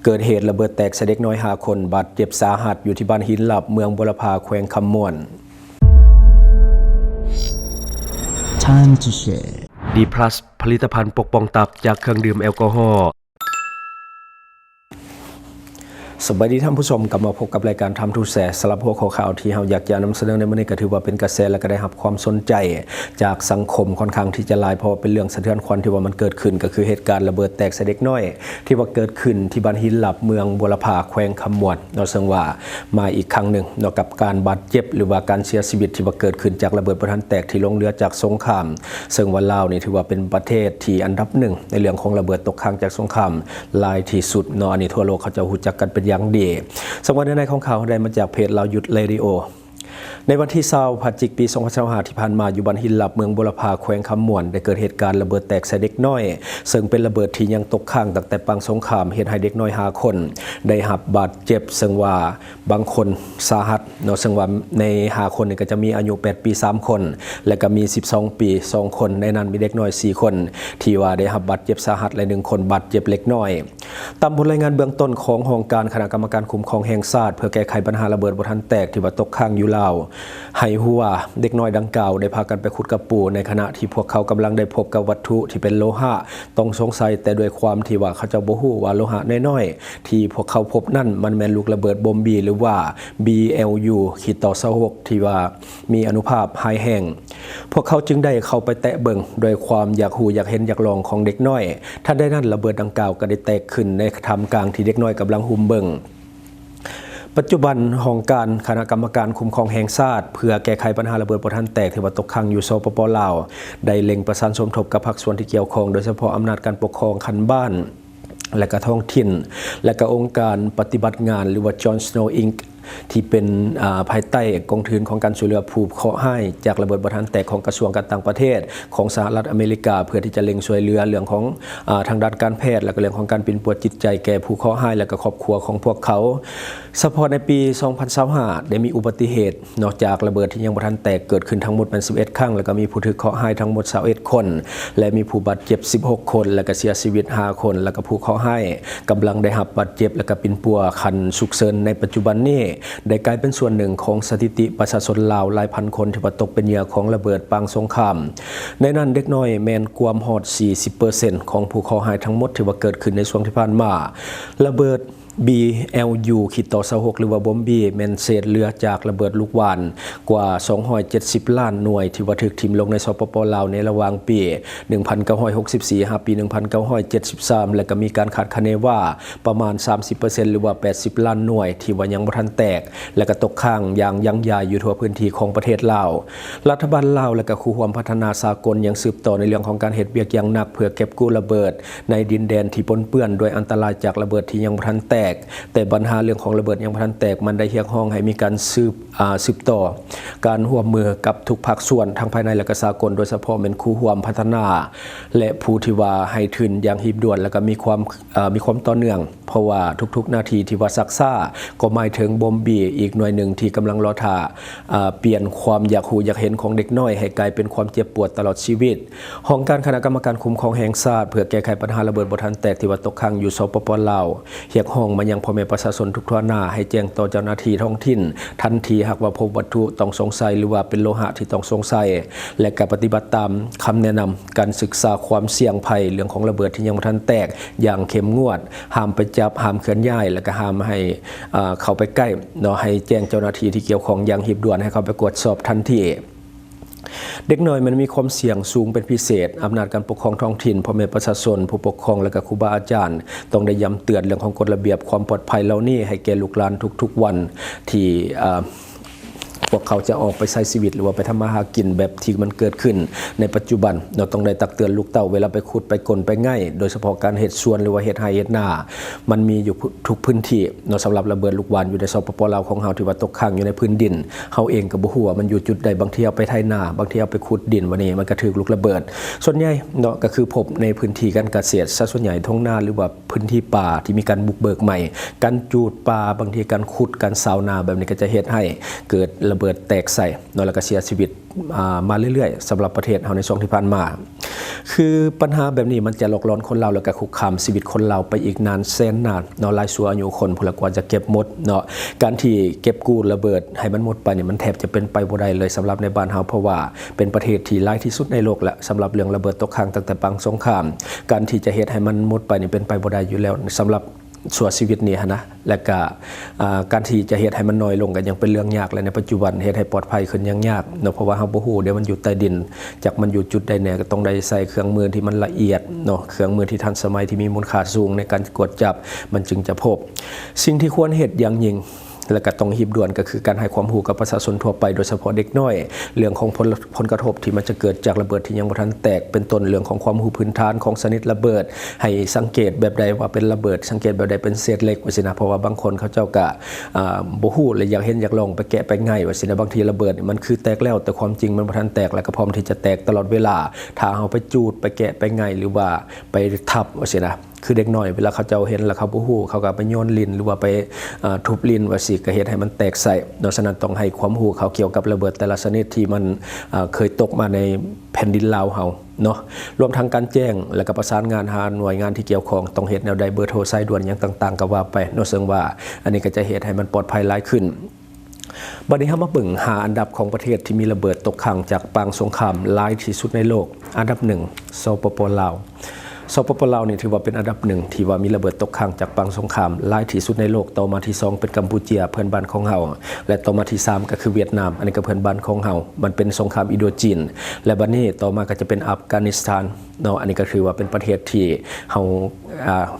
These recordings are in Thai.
เกิดเหตุระเบิดแตกใส่เด็กน้อย5 คนบาดเจ็บสาหัสอยู่ที่บ้านหินหลับเมืองบุรพาแขวงคำม่วน Time to share D+ ผลิตภัณฑ์ปกป้องตับจากเครื่องดื่มแอลกอฮอล์สวัสดีท่านผู้ชมกลับมาพบกับรายการทำทูแสสำหรับหัวข้อข่าวที่เราอยากจะนำเสนอในวันนี้ก็ถือว่าเป็นกระแสและก็ได้รับความสนใจจากสังคมค่อนข้างที่จะหลายเพราะเป็นเรื่องสะเทือนขวัญที่ว่ามันเกิดขึ้นก็คือเหตุการณ์ระเบิดแตกใส่เด็กน้อยที่ว่าเกิดขึ้นที่บ้านหินหลับเมืองบุรพาแขวงคำม่วนเราซึ่งว่ามาอีกครั้งหนึ่งนอกจากการบาดเจ็บหรือว่าการเสียชีวิตที่ว่าเกิดขึ้นจากระเบิดประทันแตกที่ลงเรือจากสงครามซึ่งว่าลาวนี่ถือว่าเป็นประเทศที่อันดับหนึ่งในเรื่องของระเบิดตกค้างจากสงครามหลายที่สุดเนาะอันนี้ทั่วโลกเขาจะรู้จักกันเป็นอย่างดีสำหรับในของข่าวได้มาจากเพจเราหยุดเรดิโอในวันที่20พฤศจิกายนปี2025ที่ผ่านมาอยู่บ้านหินหลับเมืองบุรพาแขวงคำม่วนได้เกิดเหตุการณ์ระเบิดแตกใส่เด็กน้อยซึ่งเป็นระเบิดที่ยังตกค้างตั้งแต่ปังสงครามเหตุให้เด็กน้อย5 คนได้รับบาดเจ็บซึ่งว่าบางคนสาหัสเนาะซึ่งว่าใน5 คนนี่ก็จะมีอายุ8 ปี3 คนและก็มี12 ปี2 คนในนั้นมีเด็กน้อย4 คนที่ว่าได้รับบาดเจ็บสาหัสและ1 คนบาดเจ็บเล็กน้อยตามผลรายงานเบื้องต้นขององค์การคณะกรรมการคุ้มครองแห่งชาติเพื่อแก้ไขปัญหาระเบิดบ่ทันแตกที่ว่าตกค้างอยู่ลาวให้ฮู้ว่าเด็กน้อยดังกล่าวได้พากันไปขุดกระปูในขณะที่พวกเขากำลังได้พบกับวัตถุที่เป็นโลหะต้องสงสัยแต่ด้วยความที่ว่าเขาจะบ่ฮู้ว่าโลหะน้อยๆที่พวกเขาพบนั่นมันแม่นลูกระเบิดบอมบีหรือว่า BLU-26ที่ว่ามีอนุภาคหายแห้งพวกเขาจึงได้เข้าไปแตะเบิ่งโดยความอยากฮู้อยากเห็นอยากลองของเด็กน้อยท่านได้นั่นระเบิดดังกล่าวก็ได้แตกขึ้นในท่ามกลางที่เด็กน้อยกำลังหุ่มเบิ่งปัจจุบันองค์การคณะกรรมการคุ้มครองแห่งชาติเพื่อแก้ไขปัญหาระเบิดบ่ทันแตกที่ว่าตกค้างอยู่สปป.ลาวได้เล็งประสานสมทบกับภาคส่วนที่เกี่ยวข้องโดยเฉพาะอำนาจการปกครองคันบ้านและก็ท้องถิ่นและก็องค์การปฏิบัติงานหรือว่า John Snow Incที่เป็นภายใต้กองทุนของการช่วยเหลือผู้เคราะห์ให้จากระเบิดบ่ทันแตกของกระทรวงการต่างประเทศของสหรัฐอเมริกาเพื่อที่จะเล็งช่วยเหลือเรื่องของทางด้านการแพทย์และก็เรื่องของการเป็นปวดจิตใจแก่ผู้เคราะห์ให้และก็ครอบครัวของพวกเขาเฉพาะในปี2025ได้มีอุบัติเหตุนอกจากระเบิดที่ยังบ่ทันแตกเกิดขึ้นทั้งหมดเป็น11 ครั้งแล้วก็มีผู้ถูกเคราะห์ให้ทั้งหมด21 คนและมีผู้บาดเจ็บ16 คนและก็เสียชีวิต5 คนแล้วก็ผู้เคราะห์ให้กำลังได้รับบาดเจ็บและก็เป็นปัวคันฉุกเฉินในปัจจุบันนี้ได้กลายเป็นส่วนหนึ่งของสถิติประชาชนลาวหลายพันคนที่ตกเป็นเหยื่อของระเบิดปางสงครามในนั้นเด็กน้อยแมนกวามฮอด 40% ของผู้เคราะห์ให้ทั้งหมดที่ว่าเกิดขึ้นในช่วงที่ผ่านมาระเบิดBLU-26หรือว่าบอมบี้แมนเศษเรือจากระเบิดลูกหว่านกว่า270 ล้านหน่วยที่ว่าถูกทิ่มลงในสปป.ลาวในระหว่างปี1964หาปี1973และก็มีการคาดคะเนว่าประมาณ 30% หรือว่า80 ล้านหน่วยที่ว่ายังบ่ทันแตกและก็ตกค้างอย่างยั่งยืนอยู่ทั่วพื้นที่ของประเทศลาวรัฐบาลลาวและก็คู่ร่วมพัฒนาสากลยังสืบต่อในเรื่องของการเฮ็ดเวียกอย่างหนักเพื่อเก็บกู้ระเบิดในดินแดนที่ปนเปื้อนด้วยอันตรายจากระเบิดที่ยังบ่ทันแตกแต่ปัญหาเรื่องของระเบิดยังบ่ทันแตกมันได้เรียกร้องให้มีการสืบต่อการร่วมมือกับทุกภาคส่วนทั้งภายในและก็สากลโดยเฉพาะเป็นคู่ร่วมพัฒนาและผู้ที่ว่าให้ทุนอย่างรีบด่วนและก็มีความต่อเนื่องเพราะว่าทุกๆนาทีที่ว่าซักซ่าก็หมายถึงบอมบี้อีกหน่วยหนึ่งที่กำลังรอท่าเปลี่ยนความอยากรู้อยากเห็นของเด็กน้อยให้กลายเป็นความเจ็บปวดตลอดชีวิตองค์การคณะกรรมการคุ้มครองแห่งชาติเพื่อแก้ไขปัญหาระเบิดบ่ทันแตกที่ว่าตกค้างอยู่สปป.ลาวเรียกร้องมายังพ่อแม่ประชาชนทุกทั่วหน้าให้แจ้งต่อเจ้าหน้าที่ท้องถิ่นทันทีหากว่าพบวัตถุต้องสงสัยหรือว่าเป็นโลหะที่ต้องสงสัยและการปฏิบัติตามคำแนะนำการศึกษาความเสี่ยงภัยเรื่องของระเบิดที่ยังบ่ทันแตกอย่างเข้มงวดห้ามไปจับห้ามเคลื่อนย้ายและก็ห้ามให้เข้าไปใกล้เนาะให้แจ้งเจ้าหน้าที่ที่เกี่ยวข้องอย่างรีบด่วนให้เข้าไปตรวจสอบทันทีเด็กน้อยมันมีความเสี่ยงสูงเป็นพิเศษอำนาจการปกครองท้องถิ่นพ่อแม่ประชาชนผู้ปกครองและก็ครูบาอาจารย์ต้องได้ย้ำเตือนเรื่องของกฎระเบียบความปลอดภัยเหล่านี้ให้แก่ลูกหลานทุกๆวันที่พวกเขาจะออกไปใช้ชีวิตหรือว่าไปทำมาหากินแบบที่มันเกิดขึ้นในปัจจุบันเราต้องได้ตักเตือนลูกเต้าเวลาไปขุดไปกลไปง่ายโดยเฉพาะการเฮ็ดสวนหรือว่าเฮ็ดไร่เฮ็ดนามันมีอยู่ทุกพื้นที่สำหรับระเบิดลูกหว่านอยู่ในสปป.ลาวของเฮาที่ว่าตกค้างอยู่ในพื้นดินเฮาเองก็บ่ฮู้ว่ามันอยู่จุดใดบางทีเอาไปไถนาบางทีเอาไปขุดดินวันนี้มันก็ถูกลูกระเบิดส่วนใหญ่เนาะก็คือพบในพื้นที่การเกษตรซะส่วนใหญ่ท้องนาหรือว่าพื้นที่ป่าที่มีการบุกเบิกใหม่การจูดป่าบางทีการขุดการซาวนาแบบนี้ก็จะเฮ็ดให้เกิดระเบิดแตกใส่แล้วก็เสียชีวิตมาเรื่อยๆสำหรับประเทศเฮาในช่วงที่ผ่านมา คือปัญหาแบบนี้มันจะหลอกหลอนคนเราแล้วก็คุกคามชีวิตคนเราไปอีกนานแสนนานเนาะหลายชั่วอายุคนพลกว่าจะเก็บหมดเนาะการที่เก็บกู้ระเบิดให้มันหมดไปเนี่ยมันแทบจะเป็นไปบ่ได้เลยสำหรับในบ้านเฮาเพราะว่าเป็นประเทศที่หลายที่สุดในโลกและสำหรับเรื่องระเบิดตกค้างตั้งแต่ปังสงครามการที่จะเฮ็ดให้มันหมดไปนี่เป็นไปบ่ได้อยู่แล้วสำหรับส่วนชีวิตนี่นะและก็การที่จะเฮ็ดให้มันน้อยลงก็ยังเป็นเรื่องยากและในปัจจุบันเฮ็ดให้ปลอดภัยขึ้นยังยากเนาะเพราะว่าเฮาบ่ฮู้เดี๋ยวมันอยู่ใต้ดินจากมันอยู่จุดใดแน่ก็ต้องได้ใส่เครื่องมือที่มันละเอียดเนาะเครื่องมือที่ทันสมัยที่มีมูลค่าสูงในการกวดจับมันจึงจะพบสิ่งที่ควรเฮ็ดอย่างยิ่งและก็ต้องรีบด่วนก็คือการให้ความรู้กับประชาชนทั่วไปโดยเฉพาะเด็กน้อยเรื่องของผลกระทบที่มันจะเกิดจากระเบิดที่ยังบ่ทันแตกเป็นต้นเรื่องของความรู้พื้นฐานของชนิดระเบิดให้สังเกตแบบใดว่าเป็นระเบิดสังเกตแบบใดเป็นเศษเหล็กว่าสินะเพราะว่าบางคนเขาเจ้าก็บ่ฮู้เลยอยากเห็นอยากลองไปแกะไปง่ายว่าสินะบางทีระเบิดมันคือแตกแล้วแต่ความจริงมันบ่ทันแตกแล้วก็พร้อมที่จะแตกตลอดเวลาถ้าเฮาไปจูดไปแกะไปง่ายหรือว่าไปทับว่าสินะคือเด็กน้อยเวลาเขาเจ้าเห็นแล้วเขาบ่ฮู้เขาก็ไปโยนลิ้นหรือว่าไปทุบลิ้นว่าสิก็เฮ็ดให้มันแตกใส่ดังนั้นต้องให้ความรู้เขาเกี่ยวกับระเบิดแต่ละชนิดที่มันเคยตกมาในแผ่นดินลาวเฮาเนาะรวมทั้งการแจ้งและก็ประสานงานหาหน่วยงานที่เกี่ยวข้องต้องเฮ็ดแนวใดเบอร์โทรสายด่วนอย่างต่างๆก็ว่าไปเนาะซึ่งว่าอันนี้ก็จะเฮ็ดให้มันปลอดภัยหลายขึ้นบัดนี้เฮามาเบิ่งหาอันดับของประเทศที่มีระเบิดตกค้างจากปางสงครามหลายที่สุดในโลกอันดับ1สปป.ลาวสปป.ลาวนี่ถือว่าเป็นอันดับหนึ่งที่ว่ามีระเบิดตกค้างจากปางสงครามหลายที่สุดในโลกต่อมาที่2เป็นกัมพูชาเพื่อนบ้านของเฮาและต่อมาที่3ก็คือเวียดนามอันนี้ก็เพื่อนบ้านของเฮามันเป็นสงครามอินโดจีนและบัดนี้ต่อมาก็จะเป็นอัฟกานิสถานเนาะอันนี้ก็คือว่าเป็นประเทศที่เฮา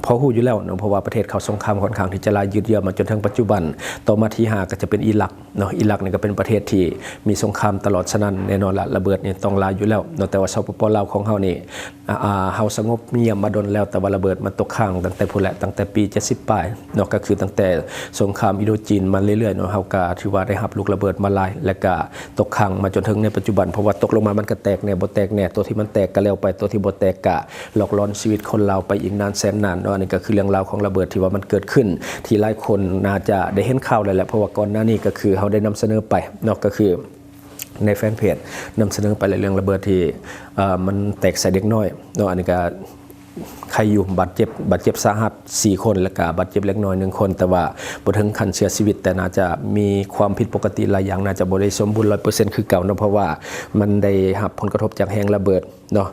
พอฮู้อยู่แล้วเนาะเพราะว่าประเทศเขาสงครามค่อนข้างที่จะลายยืดเยื้อมาจนถึงปัจจุบันต่อมาที่5ก็จะเป็นอิรักเนาะอิรักนี่ก็เป็นประเทศที่มีสงครามตลอดฉะนั้นแน่นอนละระเบิดนี่ต้องลายอยู่แล้วเนาะแต่ว่าสปป.ลาวของเฮานี่เฮาสงบเงียบมาดนแล้วแต่ว่าระเบิดมันตกค้างตั้งแต่พุ่นแหละตั้งแต่ปี70ปลายเนาะก็คือตั้งแต่สงครามอินโดจีนมาเรื่อยๆเนาะเฮาก็ถือว่าได้รับลูกระเบิดมาหลายและก็ตกค้างมาจนถึงในปัจจุบันเพราะว่าตกลงมามันก็แตกแน่บ่แตกแน่ตัวที่มันแตกก็แล้วไปตัวที่บ่แตกก็หลอกหลอนชีวิตคนเราไปอีกนานแสนนานเนาะอันนี้ก็คือเรื่องราวของระเบิดที่ว่ามันเกิดขึ้นที่หลายคนน่าจะได้เห็นข่าวแล้วแหละเพราะว่าก่อนหน้านี้ก็คือเฮาได้นำเสนอไปเนาะก็คือในแฟนเพจนำเสนอไปเรื่องระเบิดที่มันแตกใส่เด็กน้อยเนาะอันนี้ก็ใครอยู่บาดเจ็บสาหัส4คนแล้วก็บาดเจ็บเล็กน้อย1คนแต่ว่าบ่ถึงขั้นเสียชีวิตแต่น่าจะมีความผิดปกติหลายอย่างน่าจะบ่ได้สมบูรณ์ 100% คือเก่าเนาะเพราะว่ามันได้รับผลกระทบจากแรงระเบิดเนาะ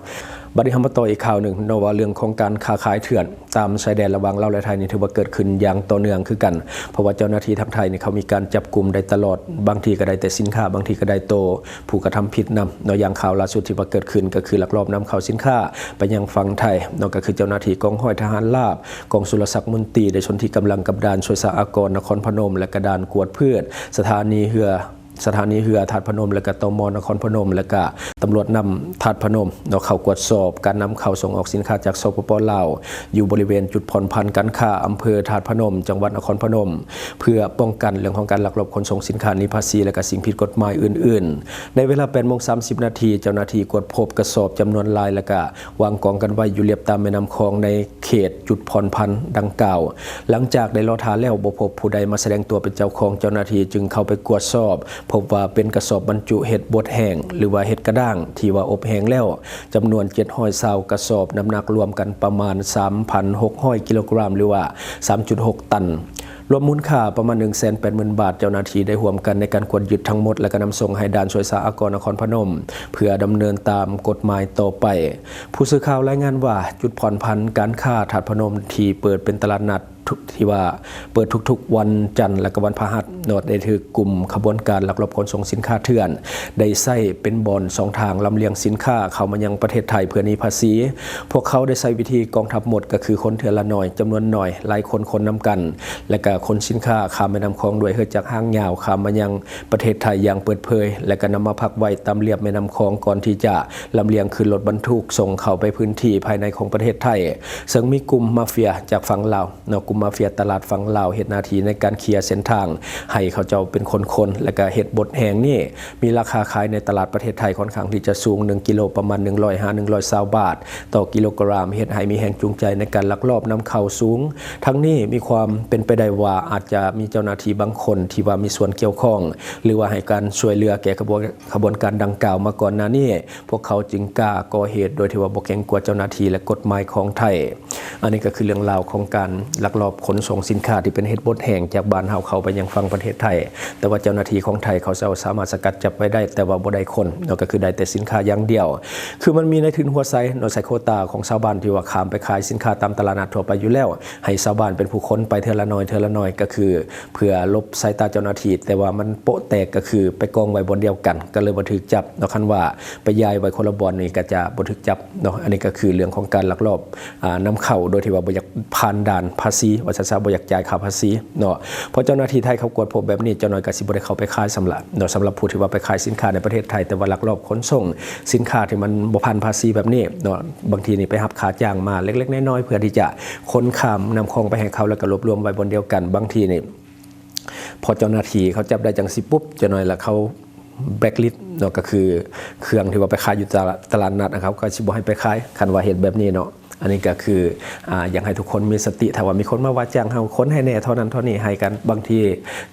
บัดนี้เฮามาต่ออีกข่าวหนึ่งเนาะว่าเรื่องของการค้าขายเถื่อนตามชายแดนระหว่างลาวและไทยนี่ถือว่าเกิดขึ้นอย่างต่อเนื่องคือกันเพราะว่าเจ้าหน้าที่ทางไทยนี่เขามีการจับกุมได้ตลอดบางทีก็ได้แต่สินค้าบางทีก็ได้โตผู้กระทำผิดนำเนาะอย่างข่าวล่าสุดที่ว่าเกิดขึ้นก็คือลักลอบนำเข้าสินค้าไปยังฝั่งไทยเนาะก็คือเจ้าหน้าที่กองร้อยทหารราบกองสุรศักดิ์มนตรีได้ชนที่กำลังกับด่านช่วยสหกรณ์นครพนมและก็ด่านกวดพืชสถานีเรือถาดพนมและก็ตม.นครพนมและก็ตำรวจนำถาดพนมเนาะเข้ากวดสอบการนำเข้าส่งออกสินค้าจากสปป.ลาวอยู่บริเวณจุดผ่อนผันการค้าอำเภอถาดพนมจังหวัดนครพนมเพื่อป้องกันเรื่องของการลักลอบขนส่งสินค้าหนีภาษีและก็สิ่งผิดกฎหมายอื่นๆในเวลา 8:30 น.เจ้าหน้าที่กวดพบกระสอบจำนวนหลายและก็วางกองกันไว้อยู่เรียบตามแม่น้ำคลองในเขตจุดผ่อนผันดังกล่าวหลังจากได้รอทาแล้วบ่พบผู้ใดมาแสดงตัวเป็นเจ้าของเจ้าหน้าที่จึงเข้าไปกวดสอบพบว่าเป็นกระสอบบรรจุเห็ดบดแห้งหรือว่าเห็ดกระด้างที่ว่าอบแห้งแล้วจำนวน720กระสอบน้ำหนักรวมกันประมาณ 3,600 กิโลกรัมหรือว่า 3.6 ตันรวมมูลค่าประมาณ 180,000 บาทเจ้าหน้าที่ได้ร่วมกันในการกวดยึดทั้งหมดและก็นำส่งให้ด่านช่วยสหกรณ์นครพนมเพื่อดำเนินตามกฎหมายต่อไปผู้สื่อข่าวรายงานว่าจุดผ่อนผันการค้าถาดพนมที่เปิดเป็นตลาดนัดที่ว่าเปิดทุกๆวันจันทร์และก็วันพฤหัสโนดได้ถือกลุ่มขบวนการลักลอบขนส่งสินค้าเถื่อนได้ใช้เป็นบ่อน2ทางลำเลียงสินค้าเข้ามายังประเทศไทยเพื่อหนีภาษีพวกเขาได้ใช้วิธีกองทัพหมดก็คือคนเถื่อนละหน่อยจำนวนหน่อยหลายคนนำกันและก็ขนสินค้าข้ามแม่น้ำคลองด้วยเฮือจากห้างยาวข้ามมายังประเทศไทยอย่างเปิดเผยและก็นำมาพักไว้ตามเรียบแม่น้ำคลองก่อนที่จะลำเลียงขึ้นรถบรรทุกส่งเข้าไปพื้นที่ภายในของประเทศไทยซึ่งมีกลุ่มมาเฟียจากฝั่งลาวเนาะกลุ่ม มาเฟียตลาดฝั่งลาวเฮ็ดหน้าที่ในการเคลียร์เส้นทางให้เขาเจ้าเป็นคนๆและก็เฮ็ดบดแหงนี่มีราคาขายในตลาดประเทศไทยค่อนข้างที่จะสูง1กิโลประมาณ150-120 บาทต่อกิโลกรัมเฮ็ดให้มีแรงจูงใจในการลักลอบนำเข้าสูงทั้งนี้มีความเป็นไปได้ว่าอาจจะมีเจ้าหน้าที่บางคนที่ว่ามีส่วนเกี่ยวข้องหรือว่าให้การช่วยเหลือแก่ขบวนการดังกล่าวมาก่อนหน้านี้พวกเขาจึงกล้าก่อเหตุโดยที่ว่าบ่เกรงกลัวเจ้าหน้าที่และกฎหมายของไทยอันนี้ก็คือเรื่องราวของการลักลอบขนส่งสินค้าที่เป็นเฮ็ดบดแห้งจากบ้านเฮาเข้าไปยังฝั่งประเทศไทยแต่ว่าเจ้าหน้าที่ของไทยเขาสามารถสกัดจับไว้ได้แต่ว่าบ่ได้คนนั่นก็คือได้แต่สินค้าอย่างเดียวคือมันมีในทุนหัวไซโนไซโคตาของชาวบ้านที่ว่าข้ามไปขายสินค้าตามตลาดนัดทั่วไปอยู่แล้วให้ชาวบ้านเป็นผู้คนไปเทื่อละน้อยก็คือเพื่อลบสายตาเจ้าหน้าที่แต่ว่ามันโปะแตกก็คือไปกองไว้บนเดียวกันก็เลยบ่ถูกจับเนาะคันว่าไปย้ายไว้คนละบ่อนนี่ก็จะบ่ถูกจับเนาะอันนี้ก็คือเรื่องของการลักลอบนำเข้าโดยที่ว่าบ่อยากผ่านด่านภาษีว่าซะบ่อยากจ่ายค่าภาษีเนาะเพราะเจ้าหน้าที่ไทยเขากวดพบแบบนี้เจ้าน้อยก็สิบ่ได้เข้าไปขายสำหรับผู้ที่ว่าไปขายสินค้าในประเทศไทยแต่ว่าลักลอบขนส่งสินค้าที่มันบ่ผ่านภาษีแบบนี้เนาะบางทีนี่ไปรับค่าจ้างมาเล็กๆน้อยๆเพื่อที่จะขนข้ามนำของไปให้เขาแล้วก็รวบรวมไว้บนเดียวกันบางทีนี่พอเจ้าหน้าที่เขาจับได้จังสิปุ๊บเจ้าน้อยละเขาแบล็คลิสต์เนาะก็คือเครื่องที่ว่าไปขายอยู่ตลาดนัดนะครับก็สิบ่ให้ไปขายคันว่าเหตุแบบนี้เนาะอันนี้ก็คืออยากให้ทุกคนมีสติถ้าว่ามีคนมาว่าจ้างเฮาคนให้แน่เท่านั้นเท่านี้ให้กันบางที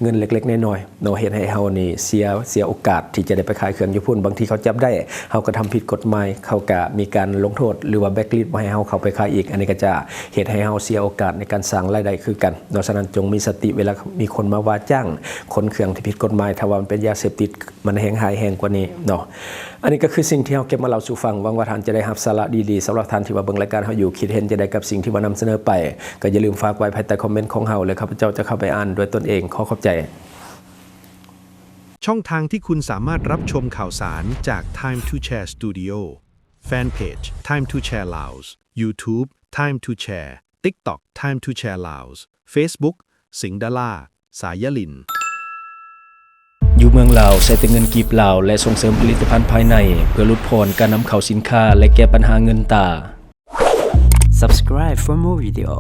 เงินเล็กๆน้อยๆเนาะเฮ็ดให้เฮานี่เสียโอกาสที่จะได้ไปขายเครื่องอยู่พุ่นบางทีเขาจับได้เฮาก็ทำผิดกฎหมายเขาก็มีการลงโทษหรือว่าแบล็คลิสต์บ่ให้เฮาเข้าไปขายอีกอันนี้ก็จะเฮ็ดให้เฮาเสียโอกาสในการสร้างรายได้คือกันเนาะฉะนั้นจงมีสติเวลามีคนมาว่าจ้างคนเครื่องที่ผิดกฎหมายถ้าว่ามันเป็นยาเสพติดมันแห้งกว่านี้เนาะอันนี้ก็คือสิ่งที่เฮาเก็บมาเล่าสู่ฟังหวังว่าท่านจะได้รับสาระดีๆสำหรับท่านที่ว่าเบิ่งรายการเฮาอยู่คิดเห็นจะได้กับสิ่งที่ว่านำเสนอไปก็อย่าลืมฝากไว้ภายใต้คอมเมนต์ของเฮาเลยข้าพเจ้าจะเข้าไปอ่านด้วยตนเองขอบใจช่องทางที่คุณสามารถรับชมข่าวสารจาก Time to Share Studio Fanpage Time to Share Laos YouTube Time to Share TikTok Time to Share Laos Facebook สิงห์ดาราสายลินอยู่เมืองลาวใช้แต่เงินกีบลาวและส่งเสริมผลิตภัณฑ์ภายในเพื่อลดพรการนำเข้าสินค้าและแก้ปัญหาเงินตา Subscribe for more video.